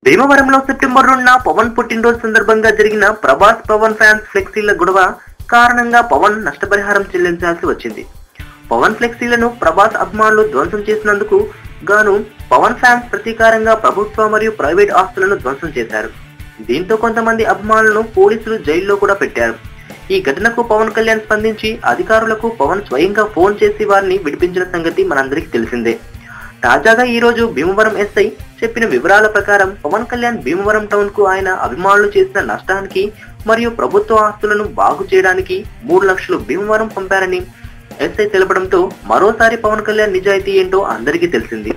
భీమవరంలో సెప్టెంబర్ 2న పవన్ పుట్టినరోజు సందర్భంగా జరిగిన ప్రభాస్ పవన్ ఫ్యాన్స్ ఫ్లెక్సీల గొడవ కారణంగా పవన్ నష్టపరిహారం చెల్లించాల్సి వచ్చింది. పవన్ ఫ్లెక్సీలను ప్రభాస్ అభిమానులు ధ్వంసం చేసినందుకు గాను పవన్ ఫ్యాన్స్ ప్రతీకారంగా ప్రభుత్వ మరియు ప్రైవేట్ ఆస్తులను ధ్వంసం చేశారు. దీంతో కొంతమంది అభిమానులను పోలీసులు జైల్లో కూడా పెట్టారు. ఈ ఘటనకు పవన్ కళ్యాణ్ స్పందించి అధికారులకు పవన్ స్వయంగా ఫోన్ చేసి వారిని విడిపించిన సంగతి మనందరికీ తెలిసిందే. తాజాగా ఈ రోజు భీమవరం ఎస్ఐ చెప్పిన వివరాల ప్రకారం పవన్ కళ్యాణ్ భీమవరం టౌన్ కు ఆయన అభిమానులు చేసిన నష్టానికి మరియు ప్రభుత్వ ఆస్తులను బాగు చేయడానికి 3 లక్షలు భీమవరం పంపారని ఎస్ఐ తెలపడంతో మరోసారి పవన్ కళ్యాణ్ నిజాయితీ ఏంటో అందరికీ తెలిసింది.